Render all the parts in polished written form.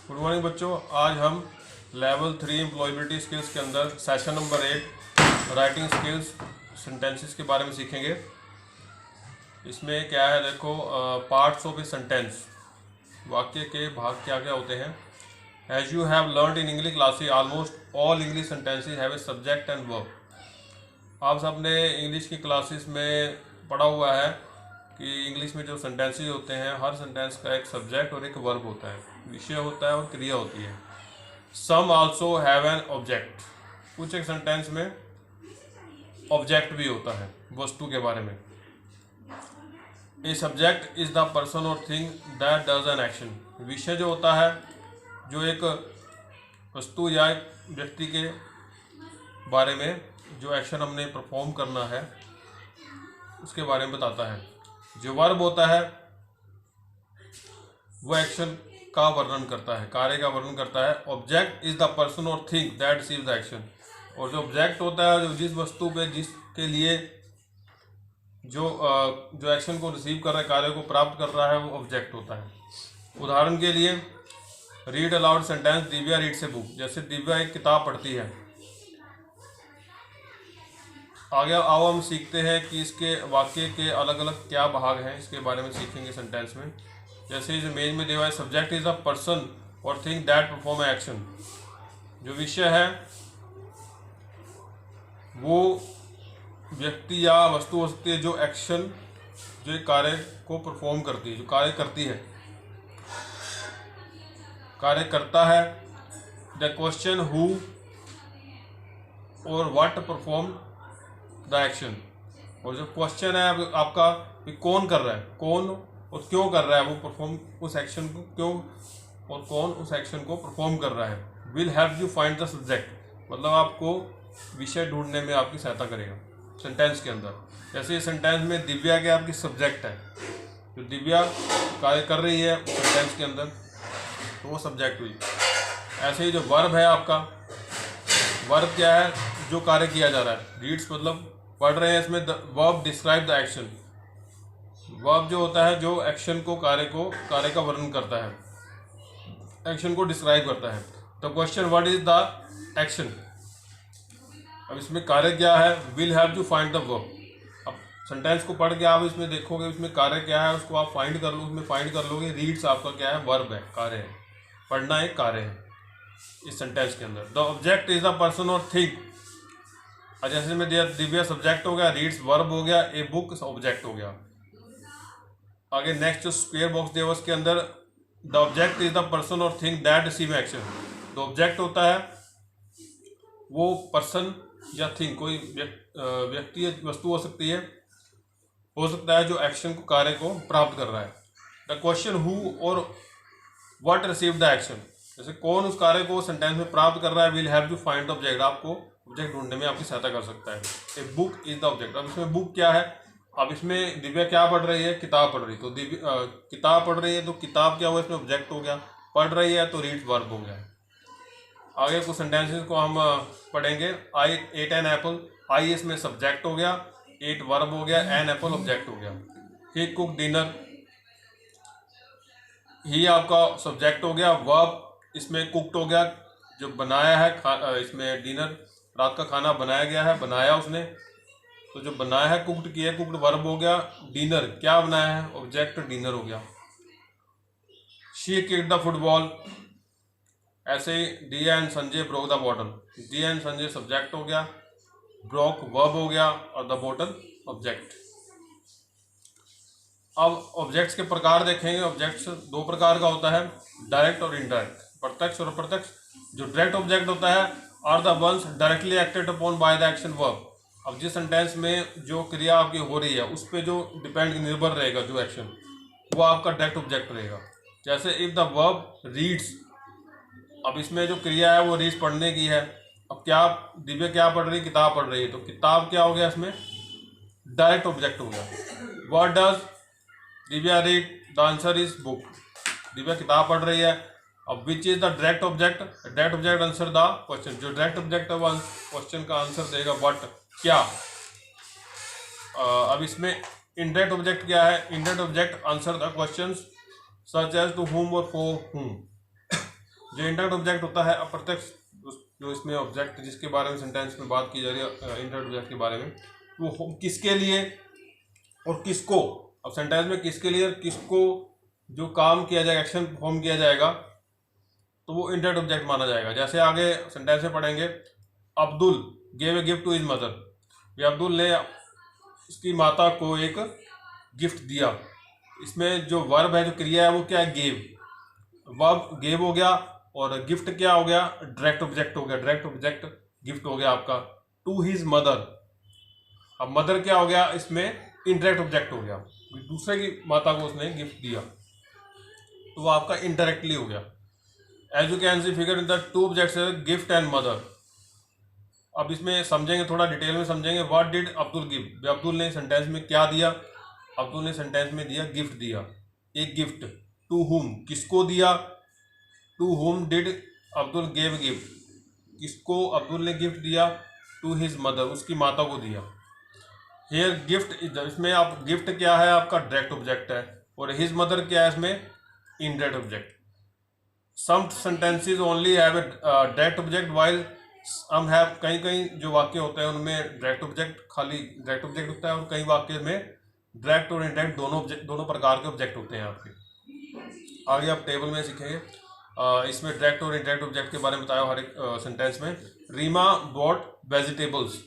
Good morning बच्चों। आज हम लेवल 3 एम्प्लॉयबिलिटी स्किल्स के अंदर session number 8 writing skills sentences के बारे में सीखेंगे। इसमें क्या है देखो, पार्ट्स ऑफ ए सेंटेंस, वाक्य के भाग क्या क्या होते हैं। As you have learned in English classes almost all English sentences have a subject and verb. आप सबने इंग्लिश की क्लासेस में पढ़ा हुआ है कि इंग्लिश में जो सेंटेंसेस होते हैं, हर सेंटेंस का एक सब्जेक्ट और एक वर्ब होता है, विषय होता है और क्रिया होती है। Some also have an object, कुछ एक सेंटेंस में ऑब्जेक्ट भी होता है वस्तु के बारे में। A subject is the person और thing that does an action. विषय जो होता है, जो एक वस्तु या एक व्यक्ति के बारे में जो एक्शन हमने परफॉर्म करना है उसके बारे में बताता है। जो वर्ब होता है वो एक्शन का वर्णन करता है, कार्य का वर्णन करता है। ऑब्जेक्ट इज द पर्सन और thing that receives the action. और जो ऑब्जेक्ट होता है, जो जिस वस्तु पे जिसके लिए जो एक्शन को रिसीव कर रहा है, कार्य को प्राप्त कर रहा है, वो ऑब्जेक्ट होता है। उदाहरण के लिए, read aloud sentence Divya reads a book. जैसे दिव्या एक किताब पढ़ती है। आगे आओ हम सीखते हैं कि इसके वाक्य के अलग अलग क्या भाग हैं, इसके बारे में सीखेंगे सेंटेंस में। जैसे इस इमेज में दिया है, सब्जेक्ट इज अ पर्सन और थिंग दैट परफॉर्म एक्शन। जो विषय है वो व्यक्ति या वस्तु हो सकती है जो एक्शन, जो एक कार्य को परफॉर्म करती है, जो कार्य करती है, कार्य करता है। द क्वेश्चन हु और व्हाट परफॉर्म द एक्शन। और जो क्वेश्चन है आपका कि कौन कर रहा है, कौन और क्यों कर रहा है, वो परफॉर्म उस एक्शन को क्यों और कौन उस एक्शन को परफॉर्म कर रहा है। Will help you find the subject, मतलब आपको विषय ढूंढने में आपकी सहायता करेगा सेंटेंस के अंदर। जैसे इस सेंटेंस में दिव्या के आपकी सब्जेक्ट है, जो दिव्या कार्य कर रही है सेंटेंस के अंदर, तो वो सब्जेक्ट हुई। ऐसे ही जो वर्ब है आपका, वर्ब क्या है, जो कार्य किया जा रहा है। रीड्स मतलब पढ़ रहे हैं, इसमें verb describe the action. Verb जो होता है जो एक्शन को, कार्य का वर्णन करता है, एक्शन को डिस्क्राइब करता है। तो question what is the action. अब इसमें कार्य क्या है, will have to find the verb. अब सेंटेंस को पढ़ के आप इसमें देखोगे इसमें कार्य क्या है, उसको आप फाइंड कर लो, उसमें फाइंड कर लोगे। रीड्स आपका क्या है, वर्ब है, कार्य है। पढ़ना एक कार्य है इस सेंटेंस के अंदर। The object is the person और थिंग। जैसे में दिव्या सब्जेक्ट हो गया, रीड्स वर्ब हो गया, ए बुक ऑब्जेक्ट हो गया। आगे नेक्स्ट जो स्क्वायर बॉक्स दिया उसके अंदर, the object is the person और थिंग दैट रिसीव एक्शन। जो ऑब्जेक्ट होता है वो पर्सन या थिंग, कोई व्यक्ति या वस्तु हो सकती है, हो सकता है जो एक्शन को, कार्य को प्राप्त कर रहा है। द क्वेश्चन हु और व्हाट रिसीव द एक्शन, जैसे कौन उस कार्य को सेंटेंस में प्राप्त कर रहा है। Will have to find the object, आपको ऑब्जेक्ट ढूंढने में आपकी सहायता कर सकता है। A book is the object. अब इसमें बुक क्या है, अब इसमें दिव्या क्या पढ़ रही है, किताब पढ़ रही है। तो दिव्या किताब पढ़ रही है, तो किताब क्या हुआ, इसमें ऑब्जेक्ट हो गया। पढ़ रही है तो रीड वर्ब हो गया। आगे कुछ सेंटेंसेस को हम पढ़ेंगे। आई एट एन एप्पल। आई इसमें सब्जेक्ट हो गया, एट वर्ब हो गया, एन एप्पल ऑब्जेक्ट हो गया। ही कुक डिनर, ही आपका सब्जेक्ट हो गया, वर्ब इसमें कुकड हो गया, जो बनाया है इसमें डिनर, रात का खाना बनाया गया है, बनाया उसने, तो जो बनाया है कुकड किया, कुकड वर्ब हो गया। डिनर क्या बनाया है, ऑब्जेक्ट डिनर हो गया। She kicked the football. ऐसे ही दिया and Sanjay broke the bottle. दिया एंड संजय सब्जेक्ट हो गया, ब्रोक वर्ब हो गया और द बॉटल ऑब्जेक्ट। अब ऑब्जेक्ट्स के प्रकार देखेंगे। ऑब्जेक्ट्स दो प्रकार का होता है, डायरेक्ट और इनडायरेक्ट, प्रत्यक्ष और अप्रत्यक्ष। जो डायरेक्ट ऑब्जेक्ट होता है are the ones directly acted upon by the action verb. अब जिस सेंटेंस में जो क्रिया आपकी हो रही है उस पर जो डिपेंड, निर्भर रहेगा जो एक्शन, वो आपका डायरेक्ट ऑब्जेक्ट रहेगा। जैसे इफ द वर्ब रीड्स, अब इसमें जो क्रिया है वो रीड्स पढ़ने की है। अब क्या दिव्या क्या पढ़ रही है, किताब पढ़ रही है, तो किताब क्या हो गया, इसमें डायरेक्ट ऑब्जेक्ट हो गया। What does Divya read, the answer is book. Divya किताब पढ़ रही है। अब which is the direct object, direct object answer the question. जो डायरेक्ट ऑब्जेक्ट है वो क्वेश्चन का आंसर देगा, व्हाट क्या। अब इसमें इनडायरेक्ट ऑब्जेक्ट क्या है, indirect object answer the question such as to whom और फॉर whom। जो इंडायरेक्ट ऑब्जेक्ट होता है अप्रत्यक्ष, जो इसमें ऑब्जेक्ट जिसके बारे में सेंटेंस में बात की जा रही है इंडायरेक्ट ऑब्जेक्ट के बारे में, वो किसके लिए और किसको, अब सेंटेंस में किसके लिए और किसको जो काम किया जाएगा, एक्शन परफॉर्म किया जाएगा, तो वो इंडायरेक्ट ऑब्जेक्ट माना जाएगा। जैसे आगे सेंटेंस में पढ़ेंगे, Abdul gave a gift to his mother, ये अब्दुल ने उसकी माता को एक गिफ्ट दिया। इसमें जो वर्ब है, जो क्रिया है, वो क्या है, गेव। वर्ब गेव हो गया और गिफ्ट क्या हो गया, डायरेक्ट ऑब्जेक्ट हो गया। डायरेक्ट ऑब्जेक्ट गिफ्ट हो गया आपका टू हिज मदर। अब मदर क्या हो गया, इसमें इनडायरेक्ट ऑब्जेक्ट हो गया, दूसरे की माता को उसने गिफ्ट दिया, तो वो आपका इनडायरेक्टली हो गया। As you can see figure in the two objects gift and mother. अब इसमें समझेंगे, थोड़ा डिटेल में समझेंगे। What did Abdul give, Abdul ने सेंटेंस में क्या दिया, अब्दुल ने सेंटेंस में दिया गिफ्ट दिया, एक गिफ्ट। टू हुम, किसको दिया, to whom did Abdul gave gift, किसको अब्दुल ने गिफ्ट दिया, टू हिज मदर, उसकी माता को दिया। हेयर गिफ्ट, इसमें आप गिफ्ट क्या है, आपका डायरेक्ट ऑब्जेक्ट है, और हिज मदर क्या है, इसमें indirect object. Some sentences only have a direct object while some have, कहीं कहीं जो वाक्य होते हैं उनमें डायरेक्ट ऑब्जेक्ट, खाली डायरेक्ट ऑब्जेक्ट होता है, और कई वाक्य में डायरेक्ट और इनडायरेक्ट दोनों प्रकार के ऑब्जेक्ट होते हैं आपके। आगे आप टेबल में सीखेंगे, इसमें डायरेक्ट और इनडायरेक्ट ऑब्जेक्ट के बारे में बताया हर एक सेंटेंस में। रीमा बॉट वेजिटेबल्स,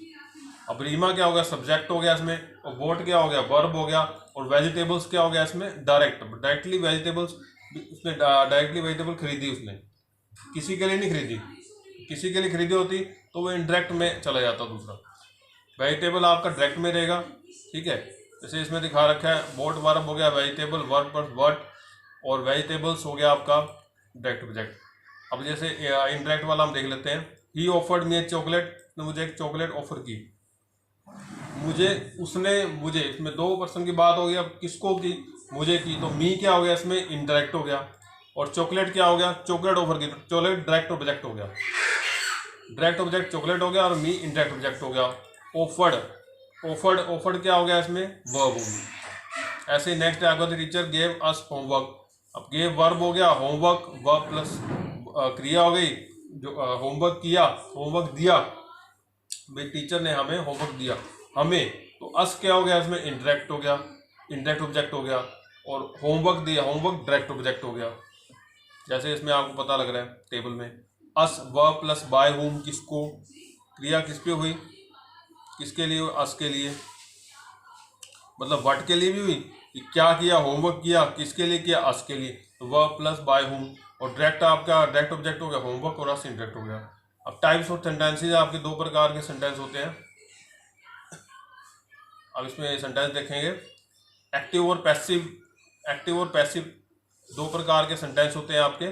अब रीमा क्या हो गया, सब्जेक्ट हो गया इसमें, और बॉट क्या हो गया, वर्ब हो गया, और वेजिटेबल्स क्या हो गया इसमें, डायरेक्टली वेजिटेबल्स, उसने डायरेक्टली वेजिटेबल खरीदी, उसने किसी के लिए नहीं खरीदी, किसी के लिए खरीदी होती तो वो इनडायरेक्ट में चला जाता दूसरा। वेजिटेबल आपका डायरेक्ट में रहेगा, ठीक है। जैसे इसमें दिखा रखा है, बोट वर्ब हो गया, वेजिटेबल वर्ब पर वर्ड, और वेजिटेबल्स हो गया आपका डायरेक्ट ऑब्जेक्ट। अब जैसे इनडायरेक्ट वाला हम देख लेते हैं। ही ऑफर्ड मी ए चॉकलेट, ने मुझे एक चॉकलेट ऑफर की, मुझे, उसने मुझे, इसमें दो पर्सन की बात हो गई। अब किसको की, मुझे की, तो मी क्या हो गया इसमें, इनडायरेक्ट हो गया, और चॉकलेट क्या हो गया, चॉकलेट ऑफर की, चॉकलेट डायरेक्ट ऑब्जेक्ट हो गया, डायरेक्ट ऑब्जेक्ट चॉकलेट हो गया, और मी इनडायरेक्ट ऑब्जेक्ट हो गया। ऑफर्ड, ऑफर्ड क्या हो गया इसमें, वर्ब होगी। ऐसे नेक्स्ट आएगा, the teacher gave us homework, अब गेव वर्ब हो गया, होमवर्क वर्ब प्लस क्रिया हो गई, जो होमवर्क किया, होमवर्क दिया, भाई टीचर ने हमें होमवर्क दिया, हमें, तो अस क्या हो गया इसमें, इनडायरेक्ट हो गया, इनडायरेक्ट ऑब्जेक्ट हो गया, और होमवर्क दिया, होमवर्क डायरेक्ट ऑब्जेक्ट हो गया। जैसे इसमें आपको पता लग रहा है टेबल में, अस वर्ब प्लस बाय होम, किसको, क्रिया किस पे हुई, किसके लिए, अस के लिए, मतलब व्हाट के लिए भी हुई, क्या किया, होमवर्क किया, किसके लिए किया, अस के लिए, तो वर्ब प्लस बाय होम, और डायरेक्ट आपका डायरेक्ट ऑब्जेक्ट हो गया होमवर्क, और अस इनडायरेक्ट हो गया। अब टाइप्स ऑफ सेंटेंसेज आपके दो प्रकार के सेंटेंस होते हैं। अब इसमें सेंटेंस देखेंगे, एक्टिव और पैसिव। एक्टिव और पैसिव दो प्रकार के सेंटेंस होते हैं आपके।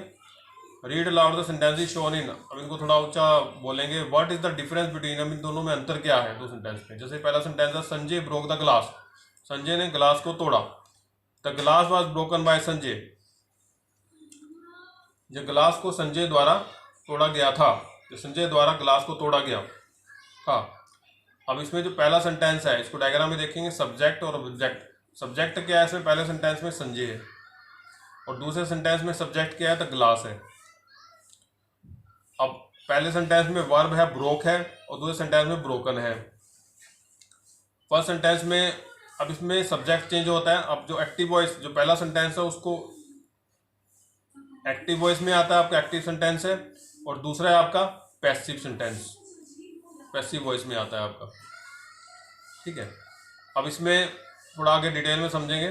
Read aloud the sentences shown in, अब इनको थोड़ा ऊंचा बोलेंगे। What is the difference between, अब इन दोनों में अंतर क्या है दो सेंटेंस में। जैसे पहला सेंटेंस है, Sanjay broke the glass, Sanjay ने ग्लास को तोड़ा। The glass was broken by Sanjay, जो ग्लास को संजय द्वारा तोड़ा गया था, तो संजय द्वारा ग्लास को तोड़ा गया था। अब इसमें जो पहला सेंटेंस है, इसको डायग्राम में देखेंगे, सब्जेक्ट और ऑब्जेक्ट। सब्जेक्ट क्या है इसमें, पहले सेंटेंस में संजय है, और दूसरे सेंटेंस में सब्जेक्ट क्या है, तो ग्लास है। अब पहले सेंटेंस में वर्ब है, ब्रोक है, और दूसरे सेंटेंस में ब्रोकन है। फर्स्ट सेंटेंस में, अब इसमें सब्जेक्ट चेंज होता है। अब जो एक्टिव वॉइस, जो पहला सेंटेंस है उसको एक्टिव वॉइस में आता है, आपका एक्टिव सेंटेंस है, और दूसरा है आपका पैसिव सेंटेंस, पैसिव वॉइस में आता है आपका, ठीक है। अब इसमें थोड़ा आगे डिटेल में समझेंगे।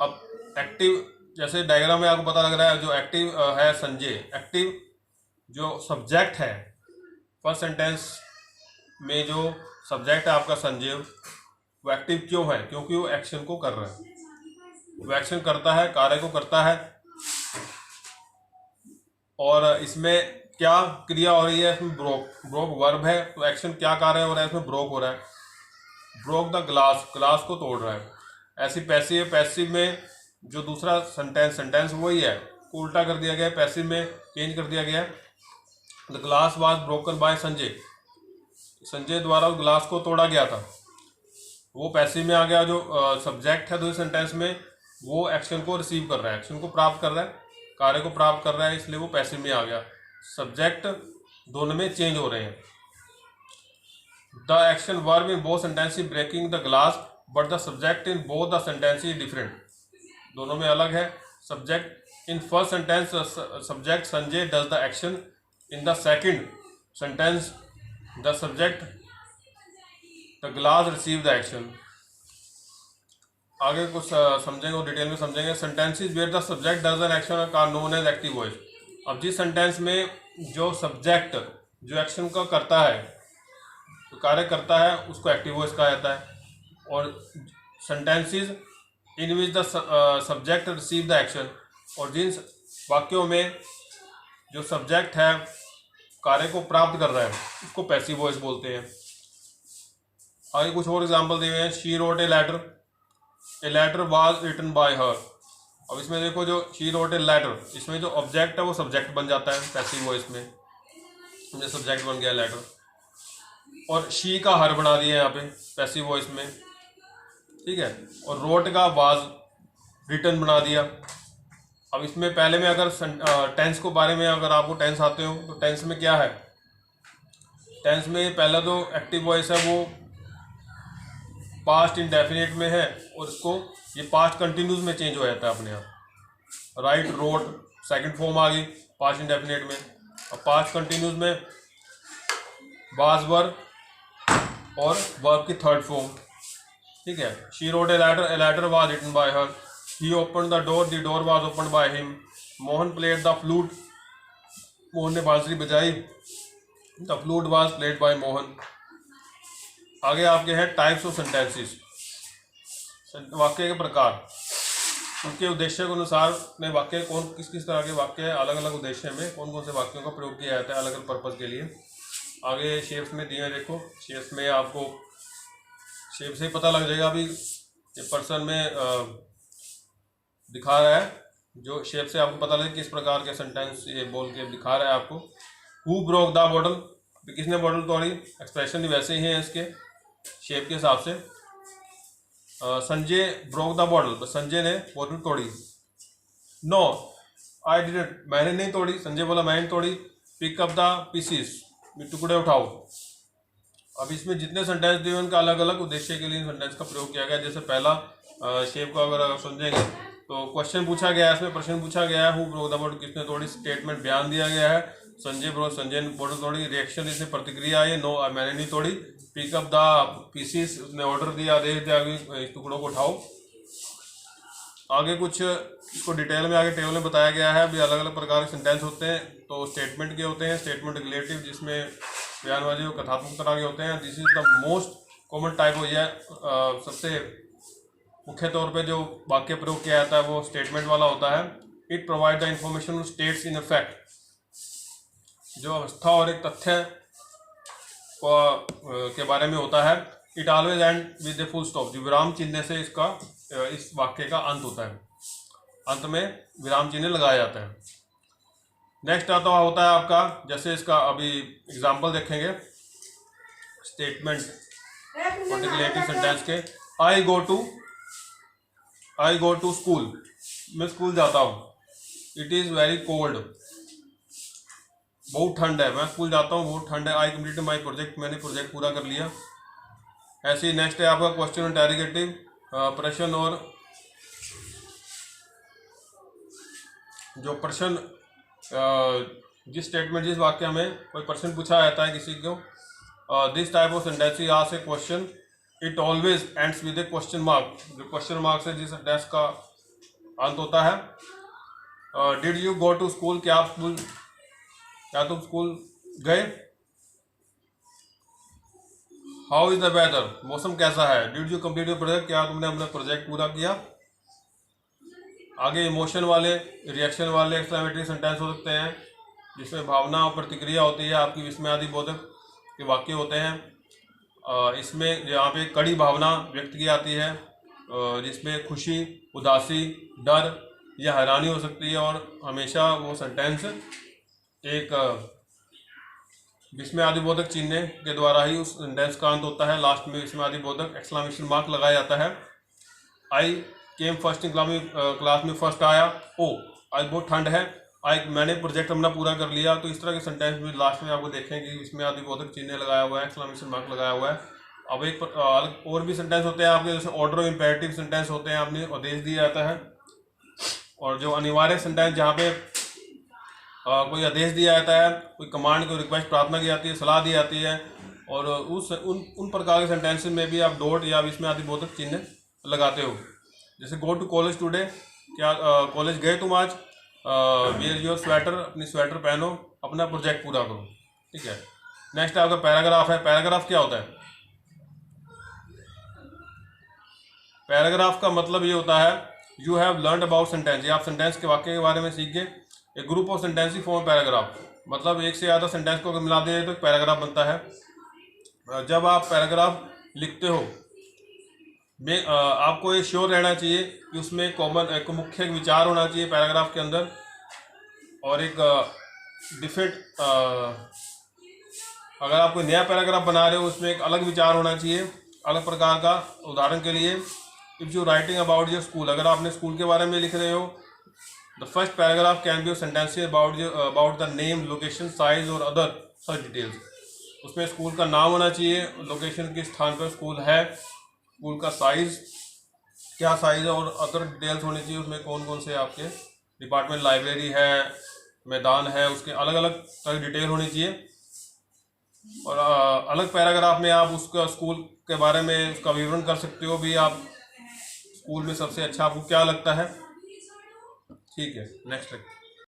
अब एक्टिव, जैसे डायग्राम में आपको पता लग रहा है, जो एक्टिव है संजय, एक्टिव जो सब्जेक्ट है फर्स्ट सेंटेंस में, जो सब्जेक्ट है आपका संजय, वो एक्टिव क्यों है, क्योंकि वो एक्शन को कर रहा है, वो एक्शन करता है, कार्य को करता है। और इसमें क्या क्रिया हो रही है, इसमें ब्रोक, ब्रोक वर्ब है, तो एक्शन क्या कार्य हो रहा है इसमें, ब्रोक हो रहा है, ब्रोक द ग्लास, ग्लास को तोड़ रहा है। ऐसी पैसिव, पैसिव में जो दूसरा सेंटेंस वही है, उल्टा कर दिया गया है, पैसिव में चेंज कर दिया गया है। The glass was broken by Sanjay, Sanjay द्वारा ग्लास को तोड़ा गया था, वो पैसिव में आ गया। जो सब्जेक्ट है दूसरे सेंटेंस में, वो एक्शन को रिसीव कर रहा है, एक्शन को प्राप्त कर रहा है, कार्य को प्राप्त कर रहा है, इसलिए वो पैसिव में आ गया। सब्जेक्ट दोनों में चेंज हो रहे हैं। The action verb in both sentences breaking the glass but the subject in both the sentences different. दोनों में अलग है। Subject in first sentence subject Sanjay does the action, in the second sentence the subject the glass receive the action. आगे कुछ समझेंगे और detail में समझेंगे। Sentences where the subject does an action are known as active voice. अब जिस sentence में जो सब्जेक्ट जो एक्शन का करता है, जो कार्य करता है, उसको एक्टिव वॉइस कहा जाता है। और sentences in which the subject receive the action, और जिन वाक्यों में जो सब्जेक्ट है कार्य को प्राप्त कर रहा है, उसको पैसिव वॉइस बोलते हैं। आगे कुछ और एग्जांपल दिए हुए हैं। She wrote a letter was written by her. अब इसमें देखो, जो शी रोट ए लेटर, इसमें जो ऑब्जेक्ट है वो सब्जेक्ट बन जाता है पैसिव वॉइस में, जो सब्जेक्ट बन गया लेटर। और शी का हर बना दिया यहाँ पे पैसिव वॉइस में, ठीक है। और रोट का वाज रिटन बना दिया। अब इसमें पहले में अगर टेंस को बारे में अगर आपको टेंस आते हो तो टेंस में क्या है, टेंस में पहला जो एक्टिव वॉइस है वो पास्ट इंडेफिनिट में है, और इसको ये पास्ट कंटिन्यूस में चेंज हो जाता है अपने आप। राइट, रोट सेकंड फॉर्म आ गई पास्ट इंडेफिनिट में, और पास्ट कंटिन्यूस में वाज वर और वर्ब की थर्ड फॉर्म, ठीक है। She wrote a letter was written by her. He open the door was open by him. Mohan played the flute, Mohan ने बांसुरी बजाई। The flute was played by Mohan. आगे आपके हैं टाइप्स ऑफ सेंटेंसेस, वाक्य के प्रकार, उनके उद्देश्य के अनुसार अपने वाक्य कौन किस किस तरह के वाक्य है, अलग अलग उद्देश्य में कौन कौन से वाक्यों का प्रयोग किया जाता है अलग अलग पर्पज़ के लिए। आगे शेप्स में दिए हैं, देखो शेप्स में आपको शेप से ही पता लग जाएगा अभी ये पर्सन में दिखा रहा है, जो शेप से आपको पता लगे किस प्रकार के सेंटेंस ये बोल के दिखा रहा है आपको। हु ब्रोक द बॉटल, किसने बॉटल तोड़ी, एक्सप्रेशन वैसे ही है इसके शेप के हिसाब से। Sanjay broke the bottle, Sanjay ने बोतल तोड़ी। नो आई डिडंट, मैंने नहीं तोड़ी, संजय बोला मैंने तोड़ी। पिक अप द पीसीस, टुकड़े उठाओ। अब इसमें जितने सेंटेंस दिए उनका अलग अलग उद्देश्य के लिए सेंटेंस का प्रयोग किया गया। जैसे पहला शेप को अगर समझेंगे तो क्वेश्चन पूछा गया है, इसमें प्रश्न पूछा गया है, हु ब्रोक द बॉटल, किसने तोड़ी। स्टेटमेंट बयान दिया गया है, संजय ब्रोक, संजय ने बॉटल तोड़ी। रिएक्शन इसमें प्रतिक्रिया आई, नो मैंने नहीं तोड़ी। पिकअप द पीसीस, उसने ऑर्डर दिया, आदेश दिया कि इस टुकड़ों को उठाओ। आगे कुछ इसको डिटेल में आगे टेबल में बताया गया है। अभी अलग अलग प्रकार के सेंटेंस होते हैं। तो स्टेटमेंट के होते हैं, स्टेटमेंट रिलेटिव जिसमें बयानबाजी और कथात्मक तरह के होते हैं। This is the most common type हो है, सबसे मुख्य तौर पे जो वाक्य प्रयोग किया जाता है वो स्टेटमेंट वाला होता है। It provide the information states in effect, जो अवस्था और एक तथ्य के बारे में होता है। It always and with a full stop, जो विराम चिन्ह से इसका इस वाक्य का अंत होता है, अंत में विराम चिन्ह लगाया जाता है। नेक्स्ट आता होता है आपका, जैसे इसका अभी एग्जाम्पल देखेंगे स्टेटमेंट पर्टिकुलरिटी सेंटेंस के। आई गो टू स्कूल, मैं स्कूल जाता हूँ। इट इज़ वेरी कोल्ड, बहुत ठंड है, मैं स्कूल जाता हूँ, बहुत ठंड है। आई कम्प्लीटेड माई प्रोजेक्ट, मैंने प्रोजेक्ट पूरा कर लिया। ऐसे ही नेक्स्ट है आपका क्वेश्चन इंटेरोगेटिव, प्रश्न और जो प्रश्न, जिस स्टेटमेंट जिस वाक्य में कोई प्रश्न पूछा जाता है किसी को, this type of sentence ask a question, it always ends with a question mark, जो क्वेश्चन मार्क से जिस सेंटेंस का अंत होता है। Did you go to school, क्या तुम स्कूल गए। हाउ इज द वेदर, मौसम कैसा है। Did you complete your project, क्या तुमने अपना प्रोजेक्ट पूरा किया। आगे इमोशन वाले, रिएक्शन वाले एक्सक्लेमेटरी सेंटेंस हो सकते हैं, जिसमें भावना और प्रतिक्रिया होती है, आपकी विस्मयादि बोधक के वाक्य होते हैं। इसमें यहाँ पे कड़ी भावना व्यक्त की जाती है, जिसमें खुशी, उदासी, डर या हैरानी हो सकती है, और हमेशा वो सेंटेंस एक विस्मयादिबोधक चिन्ह के द्वारा ही उस सेंटेंस का अंत होता है। लास्ट में विस्मयादिबोधक एक्सक्लेमेशन मार्क लगाया जाता है। आई केम फर्स्ट इन क्लास में फर्स्ट आया। ओ आज बहुत ठंड है, आज मैंने प्रोजेक्ट अपना पूरा कर लिया। तो इस तरह के सेंटेंस में लास्ट में आपको देखेंगे इसमें आदिबोधक चिन्ह लगाया हुआ है, एक्सक्लेमेशन मार्क लगाया हुआ है। अब एक अलग और भी सेंटेंस होते हैं आपके, जैसे ऑर्डर ऑफ इम्पेरेटिव सेंटेंस होते हैं, आपने आदेश दिया जाता है। और जो अनिवार्य सेंटेंस जहाँ पे कोई आदेश दिया जाता है, कोई कमांड, कोई रिक्वेस्ट प्रार्थना की जाती है, सलाह दी जाती है, और उन प्रकार के सेंटेंसेस में भी आप डॉट या इसमें आदिबोधक चिन्ह लगाते हो। जैसे गो टू कॉलेज टुडे, क्या कॉलेज गए तुम आज? वियर योर स्वेटर, अपनी स्वेटर पहनो, अपना प्रोजेक्ट पूरा करो। ठीक है। नेक्स्ट आपका पैराग्राफ है। पैराग्राफ क्या होता है? पैराग्राफ का मतलब ये होता है you have learn about sentence, आप सेंटेंस के वाक्य के बारे में सीख गए। A group of sentence form paragraph, मतलब एक से ज़्यादा सेंटेंस को अगर मिला दें तो पैराग्राफ बनता है। जब आप पैराग्राफ लिखते हो आपको ये श्योर रहना चाहिए कि उसमें कॉमन एक मुख्य विचार होना चाहिए पैराग्राफ के अंदर, और एक डिफरेंट अगर आप कोई नया पैराग्राफ बना रहे हो उसमें एक अलग विचार होना चाहिए, अलग प्रकार का। उदाहरण के लिए if you writing about your school, अगर आपने स्कूल के बारे में लिख रहे हो, the first paragraph can be sentences about the name, location, size और अदर सच डिटेल्स। उसमें स्कूल का नाम होना चाहिए, लोकेशन किस स्थान पर स्कूल है, स्कूल का साइज क्या साइज है, और अदर डिटेल्स होनी चाहिए। उसमें कौन कौन से आपके डिपार्टमेंट, लाइब्रेरी है, मैदान है, उसके अलग अलग तरह की डिटेल होनी चाहिए। और अलग पैराग्राफ में आप उसका स्कूल के बारे में उसका विवरण कर सकते हो भी, आप स्कूल में सबसे अच्छा आपको क्या लगता है। ठीक है, नेक्स्ट